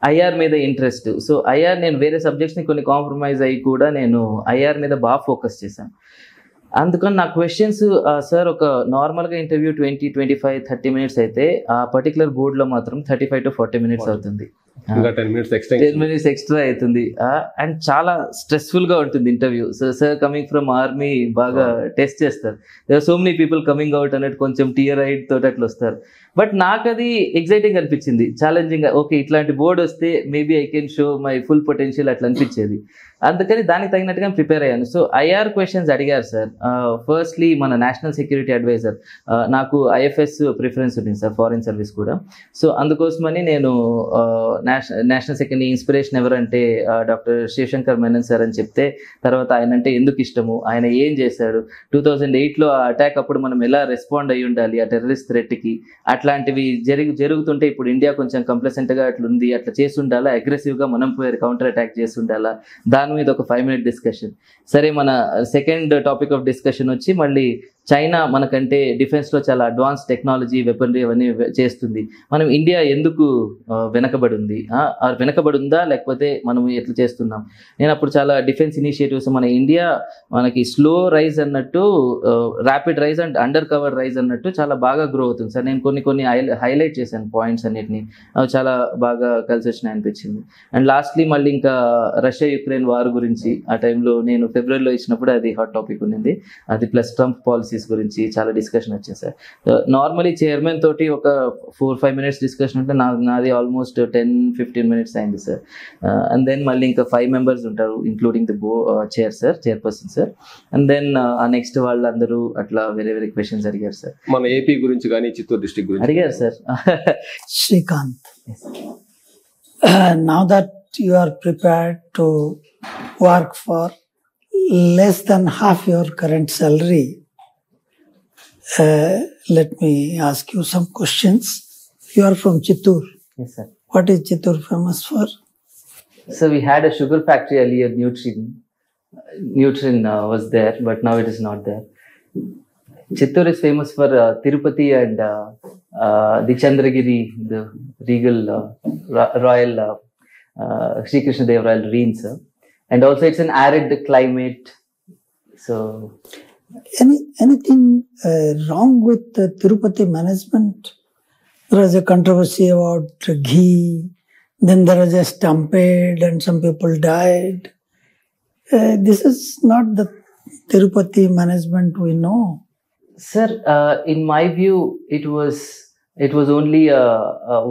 ఐఆర్ మీద ఇంట్రెస్ట్. సో ఐఆర్ నేను వేరే సబ్జెక్ట్స్ని కొన్ని కాంప్రమైజ్ అయ్యి కూడా నేను ఐఆర్ మీద బాగా ఫోకస్ చేశాను. అందుకని నా క్వశ్చన్స్ సార్ ఒక నార్మల్గా ఇంటర్వ్యూ 20-25-30 minutes అయితే ఆ పర్టికులర్ బోర్డులో మాత్రం 35 to 40 minutes అవుతుంది. 10 minutes ఎక్స్ట్రా అవుతుంది. అండ్ చాలా స్ట్రెస్ఫుల్గా ఉంటుంది interview. So sir coming from army బాగా టెస్ట్ చేస్తారు. There are so many people coming out అన్నట్టు కొంచెం టియర్ ఐడ్ తోటి అట్లా వస్తారు. బట్ నాకు అది ఎగ్జైటింగ్ అనిపించింది, ఛాలెంజింగ్. ఓకే, ఇట్లాంటి బోర్డు వస్తే maybe I can show my full potential అట్లా అనిపించేది. అందుకని దానికి తగినట్టుగా ప్రిపేర్ అయ్యాను. సో ఐఆర్ క్వశ్చన్స్ అడిగారు సార్. ఫస్ట్లీ మన నేషనల్ సెక్యూరిటీ అడ్వైజర్, నాకు ఐఎఫ్ఎస్ ప్రిఫరెన్స్ ఉంది సార్, ఫారిన్ సర్వీస్ కూడా. సో అందుకోసమని నేను నేషనల్ సెక్యూరిటీ ఇన్స్పిరేషన్ ఎవరంటే డాక్టర్ శివశంకర్ మెనన్ సార్ అని చెప్తే, తర్వాత ఆయన అంటే ఎందుకు ఇష్టము, ఆయన ఏం చేశాడు, 2008లో ఆ అటాక్ అప్పుడు మనం ఎలా రెస్పాండ్ అయ్యి ఉండాలి ఆ టెర్రరిస్ట్ థ్రెట్కి, అట్లాంటివి జరుగుతుంటే ఇప్పుడు ఇండియా కొంచెం కంప్లసెంట్గా అట్లా ఉంది, అట్లా చేసి ఉండాలా, అగ్రెసివ్గా మనం పోయి కౌంటర్ అటాక్ చేసి ఉండాలా, దాని మీద ఒక 5 minute డిస్కషన్. సరే, మన సెకండ్ టాపిక్ ఆఫ్ డిస్కషన్ వచ్చి మళ్ళీ చైనా మనకంటే డిఫెన్స్లో చాలా అడ్వాన్స్ టెక్నాలజీ వెపనరీ అవన్నీ చేస్తుంది, మనం ఇండియా ఎందుకు వెనకబడి ఉంది, వెనకబడి ఉందా లేకపోతే మనం ఎట్లా చేస్తున్నాం. నేను అప్పుడు చాలా డిఫెన్స్ ఇనిషియేటివ్స్, మన ఇండియా మనకి స్లో రైజ్ అన్నట్టు, rapid rise and under cover rise అన్నట్టు చాలా బాగా గ్రో అవుతుంది సార్. నేను కొన్ని హైలైట్ చేశాను పాయింట్స్ అన్నిటిని, అవి చాలా బాగా కలిసి వచ్చినాయి అనిపించింది. అండ్ లాస్ట్లీ మళ్ళీ ఇంకా రష్యా యుక్రెయిన్ వార్ గురించి ఆ టైంలో నేను ఫిబ్రవరిలో ఇచ్చినప్పుడు అది హాట్ టాపిక్ ఉంది, అది ప్లస్ ట్రంప్ పాలసీస్ గురించి చాలా డిస్కషన్ వచ్చింది సార్. నార్మలీ చైర్మన్ తోటి ఒక 4-5 minutes డిస్కషన్ ఉంటే నాది ఆల్మోస్ట్ 10-15 minutes అయింది సార్. అండ్ దెన్ మళ్ళీ ఇంకా 5 members ఉంటారు including the chairperson sir. And then ఆ నెక్స్ట్ వాళ్ళందరూ అట్లా వేరే వేరే క్వశ్చన్స్ అడిగారు సార్. మన ఏపీ గురించి కానీ చిత్తూరు డిస్ట్రిక్ట్ గురించి అడిగారు sir. Srikanth, now that you are prepared to work for less than half your current salary, let me ask you some questions. You are from Chittoor. Yes sir. What is Chittoor famous for? So we had a sugar factory earlier, Nutrin was there, but now it is not there. Chittoor is famous for Tirupati and the Chandragiri, the regal royal Sri Krishna Dev Royal Reigns, and also it's an arid climate. So Anything wrong with the Tirupati management? There was a controversy about ghee, then there was a stampede and some people died. This is not the Tirupati management we know. Sir, in my view, it was only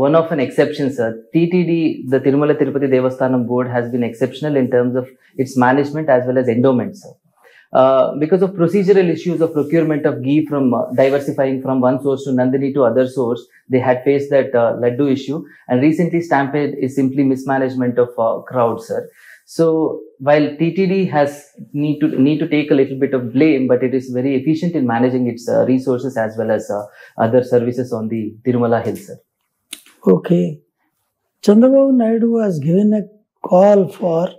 one of an exception, sir. TTD, the Tirumala Tirupati Devasthanam Board, has been exceptional in terms of its management as well as endowment, sir. Because of procedural issues of procurement of ghee from diversifying from one source to Nandini to other source, they had faced that laddu issue. And recently stampede is simply mismanagement of crowd, sir. So while TTD has need to take a little bit of blame, but it is very efficient in managing its resources as well as other services on the Tirumala Hill, sir. Okay. Chandrababu Naidu has given a call for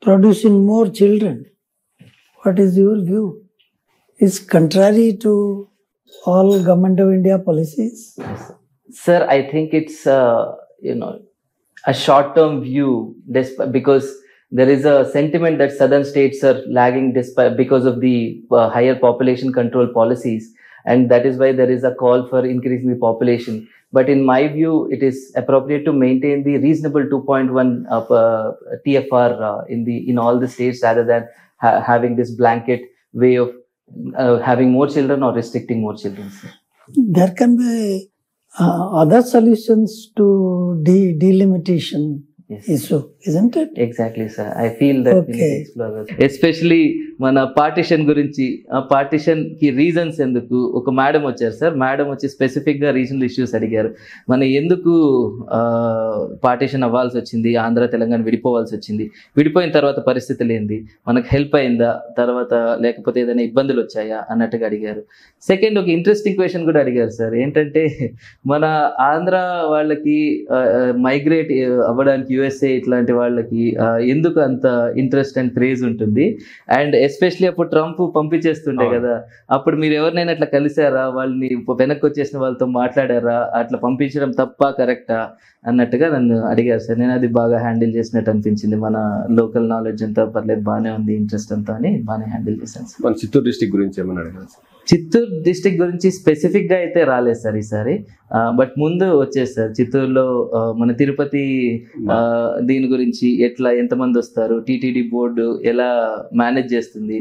producing more children. What is your view? It's contrary to all Government of India policies. Sir, I think it's a short-term view, because there is a sentiment that southern states are lagging because of the higher population control policies, and that is why there is a call for increasing the population. But in my view, it is appropriate to maintain the reasonable 2.1 TFR in all the states rather than having this blanket way of having more children or restricting more children, sir. There can be other solutions to delimitation issue, isn't it? Exactly, sir. I feel that we need to explore that. Especially మన పార్టిషన్ గురించి, ఆ పార్టిషన్ కి రీజన్స్ ఎందుకు, ఒక మేడం వచ్చారు సార్, మేడం వచ్చి స్పెసిఫిక్ గా రీజనల్ ఇష్యూస్ అడిగారు. మన ఎందుకు పార్టిషన్ అవ్వాల్సి వచ్చింది, ఆంధ్ర తెలంగాణ విడిపోవాల్సి వచ్చింది, విడిపోయిన తర్వాత పరిస్థితులు ఏంది, మనకు హెల్ప్ అయిందా, తర్వాత లేకపోతే ఏదైనా ఇబ్బందులు వచ్చాయా అన్నట్టుగా అడిగారు. సెకండ్, ఒక ఇంట్రెస్టింగ్ క్వశ్చన్ కూడా అడిగారు సార్. ఏంటంటే మన ఆంధ్ర వాళ్ళకి మైగ్రేట్ అవ్వడానికి యుఎస్ఏ ఇట్లాంటి వాళ్ళకి ఎందుకు అంత ఇంట్రెస్ట్ అండ్ క్రేజ్ ఉంటుంది, అండ్ ఎస్పెషలీ అప్పుడు ట్రంప్ పంపించేస్తుండే కదా, అప్పుడు మీరు ఎవరినైనా అట్లా కలిసారా, వాళ్ళని వెనక్కి వచ్చేసిన వాళ్ళతో మాట్లాడారా, అట్లా పంపించడం తప్ప కరెక్టా అన్నట్టుగా నన్ను అడిగారు సార్. నేను అది బాగా హ్యాండిల్ చేసినట్టు అనిపించింది. మన లోకల్ నాలెడ్జ్ అంతా పర్లేదు, బాగానే ఉంది, ఇంట్రెస్ట్ అంతా అని బాగానే హ్యాండిల్ చేశాను సార్. మన చిత్తూరు డిస్ట్రిక్ట్ గురించి ఏమన్నా అడిగారు? చిత్తూరు డిస్ట్రిక్ట్ గురించి స్పెసిఫిక్ గా అయితే రాలేదు సార్ ఈసారి, బట్ ముందు వచ్చేది సార్. చిత్తూరులో మన తిరుపతి దీని గురించి ఎట్లా, ఎంతమంది వస్తారు, టీటీడీ బోర్డు ఎలా మేనేజ్ చేస్తుంది,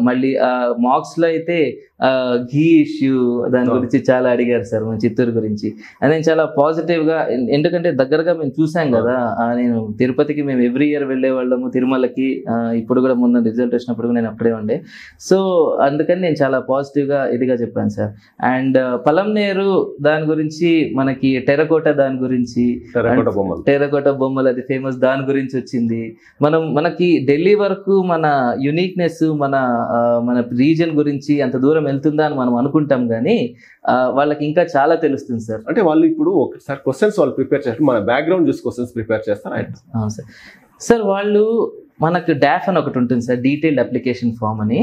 మళ్ళీ మార్క్స్ లో అయితే ఘీ ఇష్యూ దాని గురించి చాలా అడిగారు సార్ మన చిత్తూరు గురించి. నేను చాలా పాజిటివ్ గా, ఎందుకంటే దగ్గరగా మేము చూసాం కదా, నేను తిరుపతికి మేము ఎవ్రీ ఇయర్ వెళ్ళే వాళ్ళము, తిరుమలకి ఇప్పుడు కూడా మొన్న రిజల్ట్ వచ్చినప్పుడు నేను అక్కడే ఉండే. సో అందుకని నేను చాలా పాజిటివ్ గా ఇదిగా చెప్పాను సార్. అండ్ పలంనేరు దాని గురించి, మనకి టెరకోట దాని గురించి, టెరకోట బొమ్మలు అది ఫేమస్, దాని గురించి వచ్చింది. మనకి ఢిల్లీ వరకు మన యునిక్నెస్, మన రీజన్ గురించి అంత దూరం వెళ్తుందా అని మనం అనుకుంటాం, కానీ వాళ్ళకి ఇంకా చాలా తెలుస్తుంది సార్. అంటే వాళ్ళు ఇప్పుడు ఒకసారి క్వశ్చన్స్ వాళ్ళు ప్రిపేర్ చేస్తారు, మన బ్యాక్గ్రౌండ్ చూసి క్వశ్చన్స్ ప్రిపేర్ చేస్తారు. అవును సార్. సార్ వాళ్ళు మనకు డాఫ్ అని ఒకటి ఉంటుంది సార్, డీటెయిల్డ్ అప్లికేషన్ ఫామ్ అని.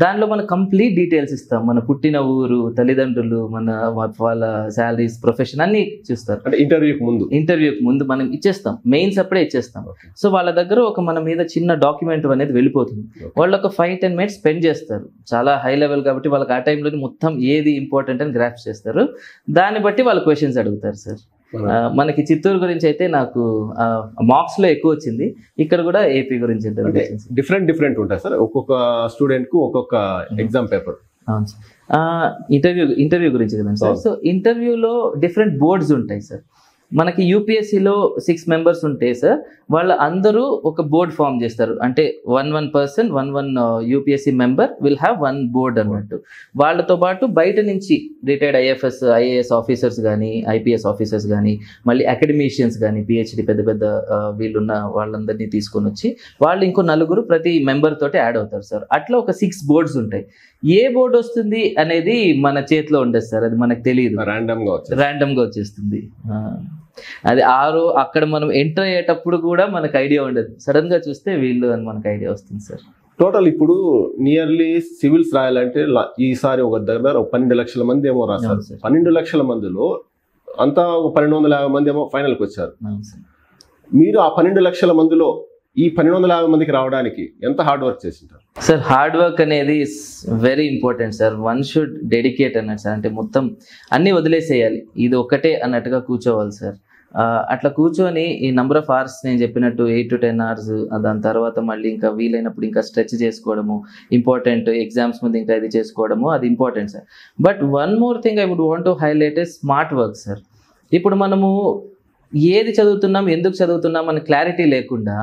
దానిలో మనం కంప్లీట్ డీటెయిల్స్ ఇస్తాం, మన పుట్టిన ఊరు, తల్లిదండ్రులు, మన వాళ్ళ శాలరీస్, ప్రొఫెషన్ అన్ని చూస్తారు. అంటే ఇంటర్వ్యూకి ముందు మనం ఇచ్చేస్తాం, మెయిన్స్ అప్పుడే ఇచ్చేస్తాం. సో వాళ్ళ దగ్గర ఒక మన మీద చిన్న డాక్యుమెంట్ అనేది వెళ్ళిపోతుంది. వాళ్ళు ఒక 5-10 minutes స్పెండ్ చేస్తారు, చాలా హై లెవెల్ కాబట్టి వాళ్ళకి ఆ టైంలో మొత్తం ఏది ఇంపార్టెంట్ అని గ్రాఫ్స్ చేస్తారు. దాన్ని బట్టి వాళ్ళు క్వశ్చన్స్ అడుగుతారు సార్. మనకి చిత్తూరు గురించి అయితే నాకు మార్క్స్ లో ఎక్కువ వచ్చింది, ఇక్కడ కూడా ఏపీ గురించి డిఫరెంట్ ఉంటాయి సార్, ఒక్కొక్క స్టూడెంట్ కు ఒక్కొక్క ఎగ్జామ్ పేపర్. అవును సార్, ఇంటర్వ్యూ గురించి కదండి సార్. సో ఇంటర్వ్యూలో డిఫరెంట్ బోర్డ్స్ ఉంటాయి సార్. మనకి యూపీఎస్సీలో 6 members ఉంటే సార్, వాళ్ళు అందరూ ఒక బోర్డ్ ఫామ్ చేస్తారు. అంటే one person, one UPSC member will have 1 board అన్నట్టు. వాళ్ళతో పాటు బయట నుంచి రిటైర్డ్ ఐఏఎస్ ఆఫీసర్స్ కానీ, ఐపీఎస్ ఆఫీసర్స్ కానీ, మళ్ళీ అకాడమిషియన్స్ కానీ, పిహెచ్డి పెద్ద పెద్ద వీళ్ళున్న వాళ్ళందరినీ తీసుకొని వచ్చి వాళ్ళు ఇంకో 4 ప్రతి మెంబర్ తోటి యాడ్ అవుతారు సార్. అట్లా ఒక 6 boards ఉంటాయి. ఏ బోర్డు వస్తుంది అనేది మన చేతిలో ఉండదు సార్, అది మనకు తెలియదు, ర్యాండమ్ గా వచ్చేస్తుంది. అది అక్కడ మనం ఎంటర్ అయ్యేటప్పుడు కూడా మనకు ఐడియా ఉండదు, సడన్ గా చూస్తే వీళ్ళు అని మనకు ఐడియా వస్తుంది సార్. టోటల్ ఇప్పుడు నియర్లీ సివిల్స్ రాయాలంటే ఈసారి ఒక దగ్గర 12 లక్షల మంది ఏమో రాశారు. 12 లక్షల మందిలో అంతా 1250 మంది ఏమో ఫైనల్కి వచ్చారు. మీరు ఆ 12 లక్షల మందిలో ఈ 1250 మందికి రావడానికి ఎంత హార్డ్ వర్క్ చేసింటారు సార్? హార్డ్ వర్క్ అనేది very important sir. One should dedicate అన్నట్టు సార్, అంటే మొత్తం అన్ని వదిలేసేయాలి, ఇది ఒకటే అన్నట్టుగా కూర్చోవాలి సార్. అట్లా కూర్చొని ఈ నెంబర్ ఆఫ్ అవర్స్ నేను చెప్పినట్టు 8 to 10 hours, దాని తర్వాత మళ్ళీ ఇంకా వీలైనప్పుడు ఇంకా స్ట్రెచ్ చేసుకోవడము, ఇంపార్టెంట్ ఎగ్జామ్స్ ముందు ఇంకా ఇది చేసుకోవడము, అది important sir. But one more thing I would want to highlight is smart work sir. ఇప్పుడు మనము ఏది చదువుతున్నాం, ఎందుకు చదువుతున్నాం అని క్లారిటీ లేకుండా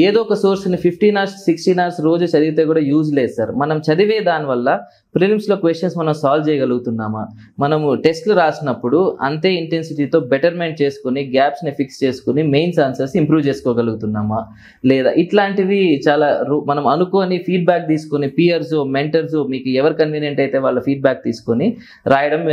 ఏదో ఒక సోర్స్ని 15 hours 16 hours రోజు చదివితే కూడా యూజ్ లేదు సార్. మనం చదివే దానివల్ల ప్రిలిమ్స్లో క్వశ్చన్స్ మనం సాల్వ్ చేయగలుగుతున్నామా, మనము టెస్ట్లు రాసినప్పుడు అంతే ఇంటెన్సిటీతో బెటర్మెంట్ చేసుకుని గ్యాప్స్ని ఫిక్స్ చేసుకుని మెయిన్స్ ఆన్సర్స్ ఇంప్రూవ్ చేసుకోగలుగుతున్నామా లేదా, ఇట్లాంటివి చాలా మనం అనుకోని ఫీడ్బ్యాక్ తీసుకొని పియర్స్, మెంటర్స్, మీకు ఎవరు కన్వీనియంట్ అయితే వాళ్ళ ఫీడ్బ్యాక్ తీసుకొని రాయడం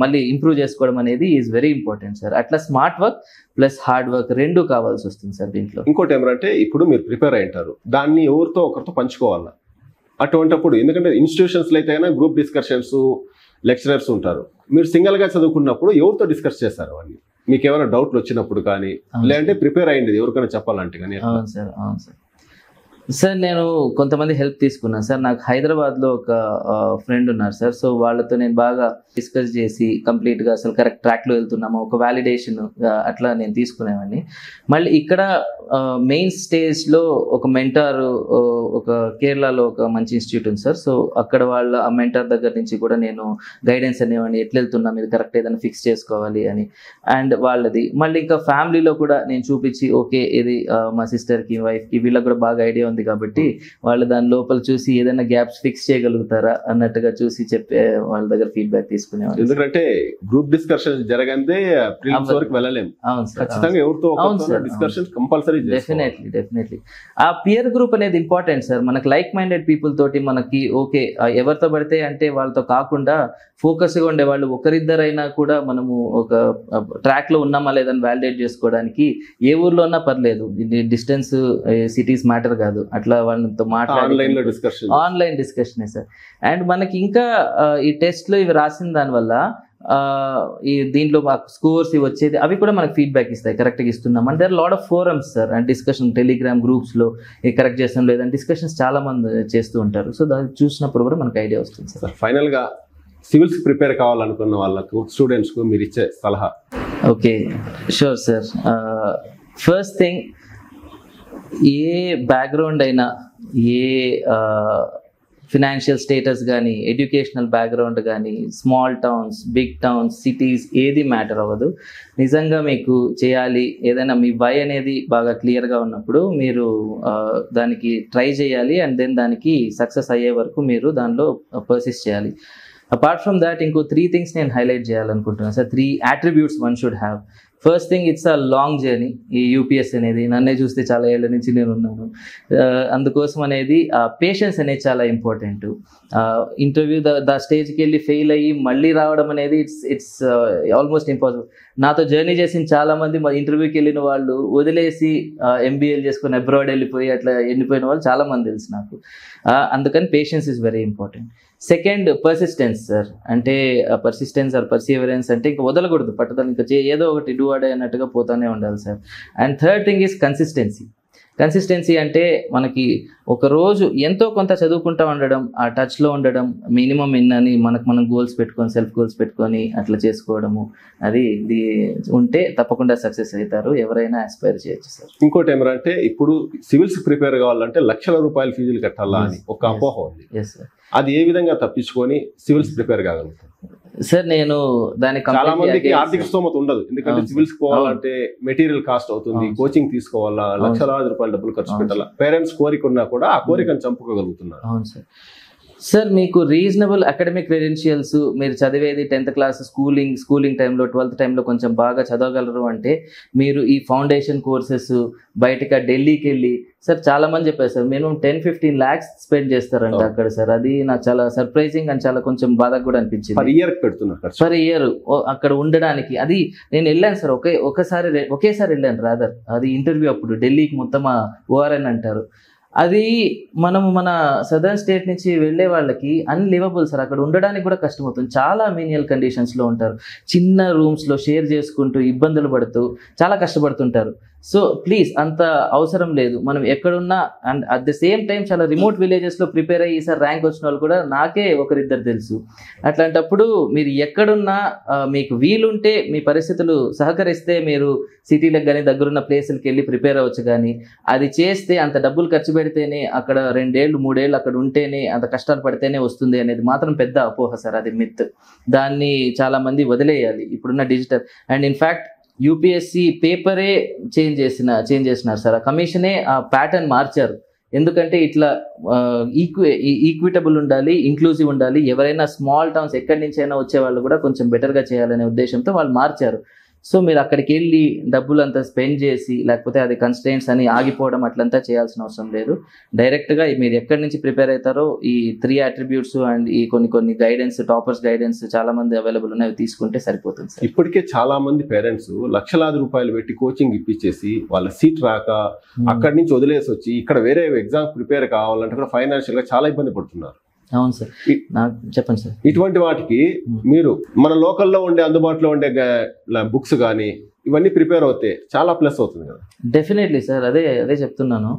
మళ్ళీ ఇంప్రూవ్ చేసుకోవడం అనేది ఈజ్ వెరీ ఇంపార్టెంట్ సార్. అట్లా smart work plus hard work రెండు కావాల్సి వస్తుంది సార్ దీంట్లో. ఇంకోటి ఏమంటే ఇప్పుడు మీరు ప్రిపేర్ అయ్యింటారు, దాన్ని ఎవరితో ఒకరితో పంచుకోవాలా. అటువంటిప్పుడు ఎందుకంటే ఇన్స్టిట్యూషన్స్లో అయితే గ్రూప్ డిస్కషన్స్, లెక్చరర్స్ ఉంటారు. మీరు సింగిల్గా చదువుకున్నప్పుడు ఎవరితో డిస్కస్ చేస్తారు అవన్నీ? మీకు ఏమైనా డౌట్లు వచ్చినప్పుడు కానీ, లేదంటే ప్రిపేర్ అయ్యింది ఎవరికైనా చెప్పాలంటే కానీ? అవును సార్, అవును సార్. సార్ నేను కొంతమంది హెల్ప్ తీసుకున్నాను సార్. నాకు హైదరాబాద్లో ఒక ఫ్రెండ్ ఉన్నారు సార్. సో వాళ్ళతో నేను బాగా డిస్కస్ చేసి కంప్లీట్గా అసలు కరెక్ట్ ట్రాక్లో వెళ్తున్నామా, ఒక వ్యాలిడేషన్ అట్లా నేను తీసుకునేవాడిని. మళ్ళీ ఇక్కడ మెయిన్ స్టేజ్లో ఒక మెంటార్, ఒక కేరళలో ఒక మంచి ఇన్స్టిట్యూట్ ఉంది సార్. సో అక్కడ వాళ్ళ ఆ మెంటార్ దగ్గర నుంచి కూడా నేను గైడెన్స్ అనేవాడిని, ఎట్లా వెళ్తున్నాం, ఇది కరెక్ట్ ఏదైనా ఫిక్స్ చేసుకోవాలి అని. అండ్ వాళ్ళది మళ్ళీ ఇంకా ఫ్యామిలీలో కూడా నేను చూపించి, ఓకే ఇది మా సిస్టర్కి, వైఫ్కి, వీళ్ళకి కూడా బాగా ఐడియా ఉంది కాబట్టి వాళ్ళు దాని లోపల చూసి ఏదైనా గ్యాప్స్ ఫిక్స్ చేయగలుగుతారా అన్నట్టుగా చూసి చెప్పే వాళ్ళ దగ్గర ఫీడ్బ్యాక్ తీసుకునేవాళ్ళు. ఎందుకంటే గ్రూప్ డిస్కషన్ జరగందే ప్రిలిమ్స్ వరకు వెళ్ళలేము. ఖచ్చితంగా ఎవరితో డిస్కషన్ కంపల్సరీ. డెఫినెట్లీ ఆ పియర్ గ్రూప్ అనేది ఇంపార్టెంట్ సార్. మనకి లైక్ మైండెడ్ పీపుల్ తోటి మనకి ఓకే, ఎవరితో పడితే అంటే వాళ్ళతో కాకుండా ఫోకస్గా ఉండేవాళ్ళు ఒకరిద్దరైనా కూడా మనము ఒక ట్రాక్ లో ఉన్నామా లేదని వ్యాలిడేట్ చేసుకోవడానికి ఏ ఊర్లో ఉన్నా పర్లేదు, డిస్టెన్స్ సిటీస్ మ్యాటర్ కాదు. అట్లా వాళ్ళతో మాట్లాడి ఆన్లైన్ డిస్కషనే సార్. అండ్ మనకి ఇంకా ఈ టెస్ట్ లో ఇవి రాసిన దానివల్ల ఈ దీంట్లో మాకు స్కోర్స్ ఇవి వచ్చేది, అవి కూడా మనకు ఫీడ్బ్యాక్ ఇస్తాయి, కరెక్ట్గా ఇస్తున్నాం. And there lot of forums sir and discussion, telegram గ్రూప్స్లో ఇది కరెక్ట్ చేస్తాం లేదని డిస్కషన్స్ చాలా మంది చేస్తూ ఉంటారు. సో దాన్ని చూసినప్పుడు కూడా మనకు ఐడియా వస్తుంది సార్. ఫైనల్గా సివిల్స్ ప్రిపేర్ కావాలనుకున్న వాళ్ళకు, స్టూడెంట్స్కు మీరు ఇచ్చే సలహా? Okay, sure sir. First thing, ఏ బ్యాక్గ్రౌండ్ అయినా, ఏ ఫినాన్షియల్ స్టేటస్ కానీ, ఎడ్యుకేషనల్ బ్యాక్గ్రౌండ్ కానీ, small towns, big towns, cities, ఏది మ్యాటర్ అవ్వదు. నిజంగా మీకు చేయాలి ఏదైనా మీ వై అనేది బాగా క్లియర్గా ఉన్నప్పుడు మీరు దానికి ట్రై చేయాలి. అండ్ దెన్ దానికి సక్సెస్ అయ్యే వరకు మీరు దానిలో పర్సిస్ట్ చేయాలి. అపార్ట్ ఫ్రమ్ దాట్ ఇంకో 3 things నేను హైలైట్ చేయాలనుకుంటున్నాను sir. 3 attributes one should have. First thing it's a long journey. ఈ యూపీఎస్ అనేది నన్నే చూస్తే చాలా ఏళ్ళ నుంచి నేను ఉన్నాను. అందుకోసం అనేది పేషెన్స్ అనేది చాలా ఇంపార్టెంట్. ఇంటర్వ్యూ ద స్టేజ్కి వెళ్ళి ఫెయిల్ అయ్యి మళ్ళీ రావడం అనేది ఇట్స్ ఆల్మోస్ట్ ఇంపాసిబుల్. నాతో జర్నీ చేసిన చాలా మంది మా ఇంటర్వ్యూకి వెళ్ళిన వాళ్ళు వదిలేసి ఎంబీఏలు చేసుకొని అబ్రాడ్ వెళ్ళిపోయి అట్లా ఎండిపోయిన వాళ్ళు చాలా మంది తెలుసు నాకు. అందుకని patience is very important. Second, persistence sir. అంటే పర్సిస్టెన్స్ ఆర్ పర్సివరెన్స్ అంటే ఇంకా వదలకూడదు, పట్టుదల ఇంకా ఏదో ఒకటి డూ అడే అన్నట్టుగా పోతానే ఉండాలి sir. And third thing is consistency. Consistency అంటే మనకి ఒక రోజు ఎంతో కొంత చదువుకుంటూ ఉండడం, ఆ టచ్లో ఉండడం, మినిమం అని మనం గోల్స్ పెట్టుకొని, సెల్ఫ్ గోల్స్ పెట్టుకొని అట్లా చేసుకోవడము, అది ఇది ఉంటే తప్పకుండా సక్సెస్ అవుతారు. ఎవరైనా ఆస్పైర్ చేయొచ్చు సార్. ఇంకోటి ఏమంటే ఇప్పుడు సివిల్స్ ప్రిపేర్ కావాలంటే లక్షల రూపాయల ఫీజులు కట్టాలా అని ఒక అపోహ ఉంది. Yes sir. అది ఏ విధంగా తప్పించుకొని సివిల్స్ ప్రిపేర్ కాగలుగుతారు? సార్ నేను దానికి చాలా మందికి ఆర్థిక స్తోమత ఉండదు, ఎందుకంటే సివిల్స్ పోవాలంటే మెటీరియల్ కాస్ట్ అవుతుంది, కోచింగ్ తీసుకోవాలా, లక్షలాది రూపాయల డబ్బులు ఖర్చు పెట్టాలా. పేరెంట్స్ కోరిక ఉన్నా కూడా ఆ కోరికను చంపుకోగలుగుతున్నారు. అవును సార్. సార్ మీకు రీజనబుల్ అకాడమిక్ క్రెడెన్షియల్స్, మీరు చదివేది 10th క్లాస్ స్కూలింగ్ టైంలో 12th టైంలో కొంచెం బాగా చదవగలరు అంటే మీరు ఈ ఫౌండేషన్ కోర్సెస్ బయటగా ఢిల్లీకి వెళ్ళి, సార్ చాలా మంది చెప్పారు సార్ మినిమం 10-15 lakhs స్పెండ్ చేస్తారంట అక్కడ సార్. అది నాకు చాలా సర్ప్రైజింగ్ అండ్ చాలా కొంచెం బాధగా కూడా అనిపించింది. పర్ ఇయర్ పెడుతున్నారు పర్ ఇయర్ అక్కడ ఉండడానికి. అది నేను వెళ్ళాను సార్, ఒకేసారి వెళ్ళాను రాదర్. అది ఇంటర్వ్యూ అప్పుడు ఢిల్లీకి మొత్తం ఓఆర్ఎన్ అంటారు. అది మనము మన సదర్న్ స్టేట్ నుంచి వెళ్ళే వాళ్ళకి అన్లివబుల్ సార్. అక్కడ ఉండడానికి కూడా కష్టమవుతుంది. చాలా మీనియల్ కండిషన్స్లో ఉంటారు, చిన్న రూమ్స్లో షేర్ చేసుకుంటూ ఇబ్బందులు పడుతూ చాలా కష్టపడుతుంటారు. సో ప్లీజ్ అంత అవసరం లేదు. మనం ఎక్కడున్నా and at the same time చాలా రిమోట్ విలేజెస్లో ప్రిపేర్ అయ్యి ఈసారి ర్యాంక్ వచ్చిన వాళ్ళు కూడా నాకే ఒకరిద్దరు తెలుసు. అట్లాంటప్పుడు మీరు ఎక్కడున్నా మీకు వీలుంటే, మీ పరిస్థితులు సహకరిస్తే మీరు సిటీలకు కానీ దగ్గరున్న ప్లేసులకి వెళ్ళి ప్రిపేర్ అవ్వచ్చు. కానీ అది చేస్తే అంత డబ్బులు ఖర్చు పెడితేనే, అక్కడ 2-3 ఏళ్ళు అక్కడ ఉంటేనే, అంత కష్టాలు పడితేనే వస్తుంది అనేది మాత్రం పెద్ద అపోహ సార్. అది మిత్. దాన్ని చాలామంది వదిలేయాలి ఇప్పుడున్న డిజిటల్. అండ్ ఇన్ఫ్యాక్ట్ యూపీఎస్సీ పేపరే చేంజ్ చేసినారు సార్. ఆ కమిషనే ఆ ప్యాటర్న్ మార్చారు. ఎందుకంటే ఇట్లా ఈక్విటబుల్ ఉండాలి, ఇంక్లూజివ్ ఉండాలి. ఎవరైనా స్మాల్ టౌన్స్ ఎక్కడి నుంచి అయినా వచ్చే వాళ్ళు కూడా కొంచెం బెటర్గా చేయాలనే ఉద్దేశంతో వాళ్ళు మార్చారు. సో మీరు అక్కడికి వెళ్ళి డబ్బులు అంతా స్పెండ్ చేసి, లేకపోతే అది కన్స్ట్రెయింట్స్ అని ఆగిపోవడం అట్లంతా చేయాల్సిన అవసరం లేదు. డైరెక్ట్గా మీరు ఎక్కడి నుంచి ప్రిపేర్ అవుతారో ఈ 3 attributes అండ్ ఈ కొన్ని గైడెన్స్, టాపర్స్ గైడెన్స్ చాలా మంది అవైలబుల్ ఉన్నాయి, తీసుకుంటే సరిపోతుంది సార్. ఇప్పటికే చాలా మంది పేరెంట్స్ లక్షలాది రూపాయలు పెట్టి కోచింగ్ ఇప్పించేసి వాళ్ళ సీట్ రాక అక్కడి నుంచి వదిలేసి వచ్చి ఇక్కడ వేరే ఎగ్జామ్ ప్రిపేర్ కావాలంటే కూడా ఫైనాన్షియల్ గా చాలా ఇబ్బంది పడుతున్నారు. అవును సార్. నాకు చెప్పండి సార్. ఇటువంటి వాటికి మీరు మన లోకల్లో ఉండే అందుబాటులో ఉండే బుక్స్ కానీ ఇవన్నీ ప్రిపేర్ అవుతే చాలా ప్లస్ అవుతుంది కదా. Definitely sir. అదే చెప్తున్నాను.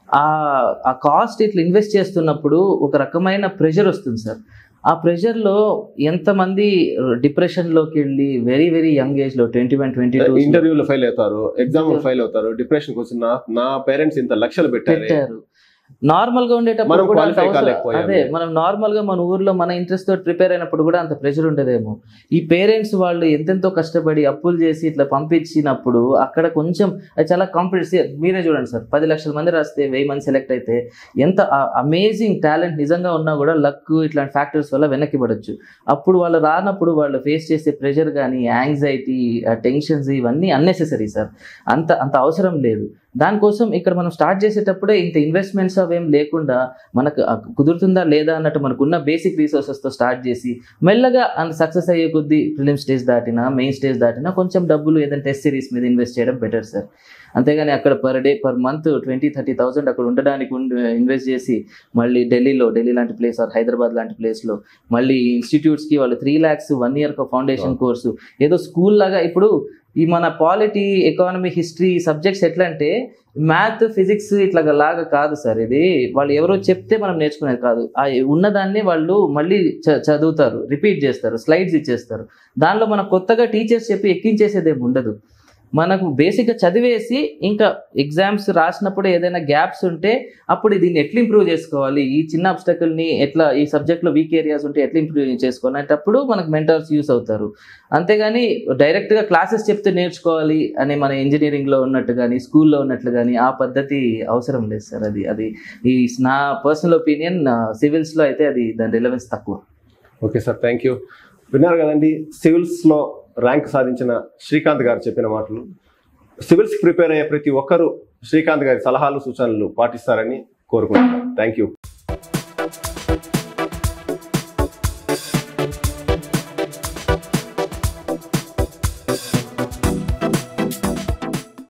ఆ కాస్ట్ ఇట్లా ఇన్వెస్ట్ చేస్తున్నప్పుడు ఒక రకమైన ప్రెషర్ వస్తుంది సార్. ఆ ప్రెషర్లో ఎంతమంది డిప్రెషన్లోకి వెళ్ళి వెరీ వెరీ యంగ్ ఏజ్లో 21-22 ఇంటర్వ్యూలో ఫెయిల్ అవుతారు, ఎగ్జామ్ ఫెయిల్ అవుతారు, డిప్రెషన్కి వచ్చి నా పేరెంట్స్ ఇంత లక్షలు పెట్టారు. నార్మల్ గా ఉండేటప్పుడు కూడా అదే మనం నార్మల్ గా మన ఊర్లో మన ఇంట్రెస్ట్ తోటి ప్రిపేర్ అయినప్పుడు కూడా అంత ప్రెషర్ ఉండదేమో. ఈ పేరెంట్స్ వాళ్ళు ఎంతెంతో కష్టపడి అప్పులు చేసి ఇట్లా పంపించినప్పుడు అక్కడ కొంచెం అది చాలా కాంపిటేటివ్. మీరే చూడండి సార్, 10 లక్షల మంది రాస్తే 1000 మంది సెలెక్ట్ అయితే ఎంత అమేజింగ్ టాలెంట్ నిజంగా ఉన్నా కూడా లక్ ఇట్లాంటి ఫ్యాక్టర్స్ వల్ల వెనక్కి పడవచ్చు. అప్పుడు వాళ్ళు రానప్పుడు వాళ్ళు ఫేస్ చేసే ప్రెషర్ కానీ, యాంగ్జైటీ, టెన్షన్స్ ఇవన్నీ అన్నెసెసరీ సార్. అంత అవసరం లేదు. దానికోసం ఇక్కడ మనం స్టార్ట్ చేసేటప్పుడే ఇంత ఇన్వెస్ట్మెంట్స్ అవేం లేకుండా మనకు కుదురుతుందా లేదా అన్నట్టు మనకున్న బేసిక్ రిసోర్సెస్తో స్టార్ట్ చేసి మెల్లగా సక్సెస్ అయ్యే కొద్దీ ప్రిలిమ్ స్టేజ్ దాటినా, మెయిన్ స్టేజ్ దాటినా కొంచెం డబ్బులు ఏదైనా టెస్ట్ సిరీస్ మీద ఇన్వెస్ట్ చేయడం బెటర్ సార్. అంతేగాని అక్కడ పర్ మంత్ 20-30,000 అక్కడ ఉండడానికి ఇన్వెస్ట్ చేసి మళ్ళీ ఢిల్లీ లాంటి ప్లేస్ ఆర్ హైదరాబాద్ లాంటి ప్లేస్లో మళ్ళీ ఇన్స్టిట్యూట్స్కి వాళ్ళు 3 lakhs 1 year ఫౌండేషన్ కోర్సు ఏదో స్కూల్ లాగా. ఇప్పుడు ఈ మన పాలిటీ, ఎకానమీ, హిస్టరీ సబ్జెక్ట్స్ ఎట్లా అంటే మ్యాథ్, ఫిజిక్స్ ఇట్లా లాగా కాదు సార్. ఇది వాళ్ళు ఎవరో చెప్తే మనం నేర్చుకునేది కాదు. ఉన్నదాన్ని వాళ్ళు మళ్ళీ చదువుతారు, రిపీట్ చేస్తారు, స్లైడ్స్ ఇచ్చేస్తారు. దానిలో మనం కొత్తగా టీచర్స్ చెప్పి ఎక్కించేసేదేమి ఉండదు. మనకు బేసిక్గా చదివేసి ఇంకా ఎగ్జామ్స్ రాసినప్పుడు ఏదైనా గ్యాప్స్ ఉంటే అప్పుడు దీన్ని ఎట్లా ఇంప్రూవ్ చేసుకోవాలి, ఈ చిన్న అబ్స్టకల్ని ఎట్లా, ఈ సబ్జెక్ట్లో వీక్ ఏరియాస్ ఉంటే ఎట్లా ఇంప్రూవ్ చేసుకోవాలి అనేటప్పుడు మనకు మెంటర్స్ యూస్ అవుతారు. అంతేగాని డైరెక్ట్గా క్లాసెస్ చెప్తే నేర్చుకోవాలి అని మన ఇంజనీరింగ్లో ఉన్నట్టు కానీ, స్కూల్లో ఉన్నట్లు కానీ ఆ పద్ధతి అవసరం లేదు సార్. అది ఈ నా పర్సనల్ ఒపీనియన్. సివిల్స్లో అయితే అది దాని రిలవెన్స్ తక్కువ. Okay sir, thank you. విన్నారు కదండి, సివిల్స్లో ర్యాంక్ సాధించిన శ్రీకాంత్ గారు చెప్పిన మాటలు. సివిల్స్ ప్రిపేర్ అయ్యే ప్రతి ఒక్కరూ శ్రీకాంత్ గారి సలహాలు సూచనలు పాటిస్తారని కోరుకుంటున్నాను. Thank you.